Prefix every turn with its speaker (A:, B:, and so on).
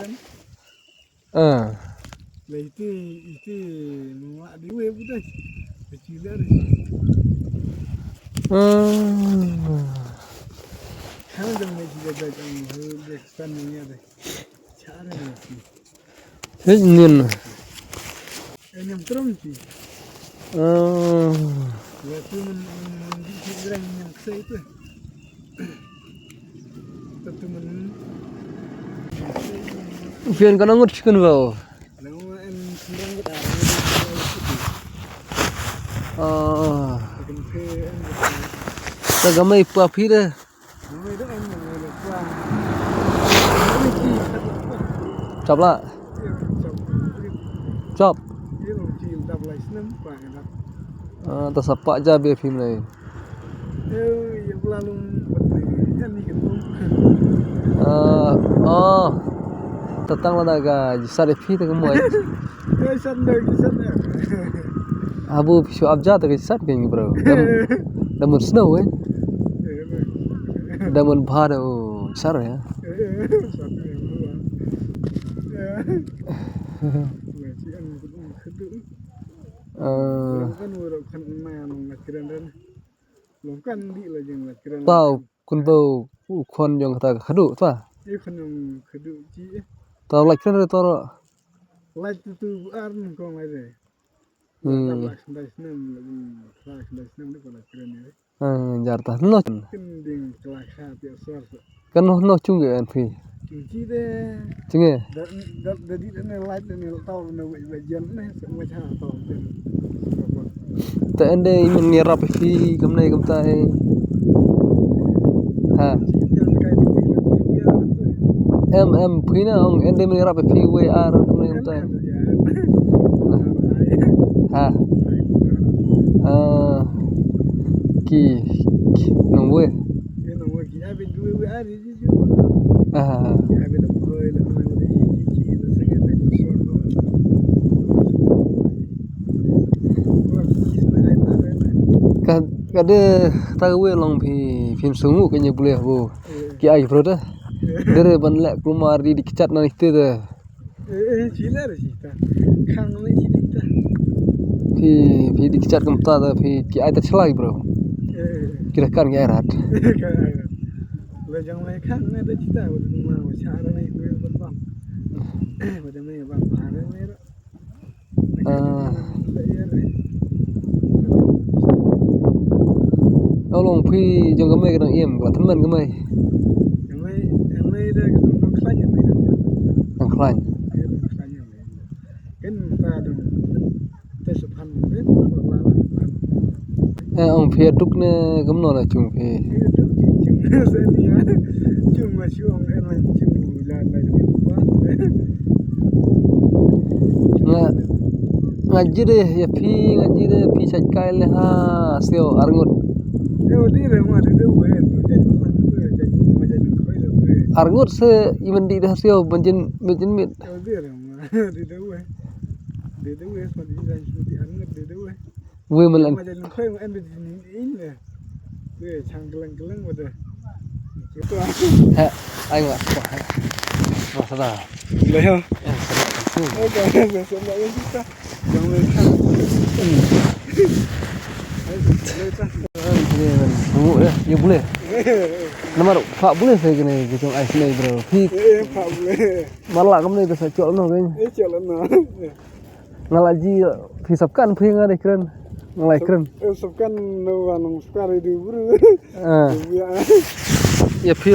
A: kan.
B: Ah.
A: Lah itu muak dewe budak. Kecil dah. Kan dah macam jaga kan Pakistan ni ada. Cara ni.
B: Ini.
A: Ini yang terang sih. Waktu di gerang yang saya itu. Tentu
B: Fian kan angut chicken wow.
A: Lalu en serang kita.
B: Tagamay pa pira. Chopla. Chop. Tersepak je biar film ni. Tetang lah naga. Jisar fi tak kemuai. Abu pisau abjad tak jisar kayaknya bro. Damun snow damun bahar jisar ya. Tao kun bau kon yang kata khadu tu ah. Tao like kan tao.
A: Like tu arn kong ada.
B: Jarta no. Kan no chung ge an phi. Chung ge.
A: Jadi ni light ni tahu ni bagian ni semua cara tahu.
B: Ta ende imen ni rap phi kamnai kamtai. Ha. Phi na ong ende men rap phi we ar kamnai kamtai. Ha. Ki nong we.
A: Ki abi dua we ar ji.
B: Kada tahu long film sungu kayaknya boleh bu. Ki ai bro dah. Dere ban lek kumar di dikicat na itu dah.
A: Cila dah cita. Kang ni cita.
B: Fi dikicat kamta dah ki ai tercelai bro. Kira kan ki airat.
A: Lejang mai kang ni dah cita mau cara ni tu berbang. Macam ni bang bahar ni.
B: Long phi jong kamai kadang iem la teman kamai.
A: Kamai dah kadang dong klanya mai dah.
B: Dong klan.
A: Kan ta dong tesupan ni.
B: Ong phi duk ne kamno la chung phi.
A: Chung masih ong en chung la ni buat.
B: Ngaji deh ya ngaji deh sajkai le ha sio arngut. Arngut se iman di dah sio banjin mit. We melan. Ha, ai ngak. Masa
A: Leh.
B: Ya boleh. Nomor Pak boleh saya kena gitu ais ni bro.
A: Pak boleh.
B: Malak kamu ni dah cok no kan.
A: Cok no.
B: Ngalaji hisapkan phi ngade keren. Ngalai keren.
A: Hisapkan no anong sekali di bro.
B: Ya phi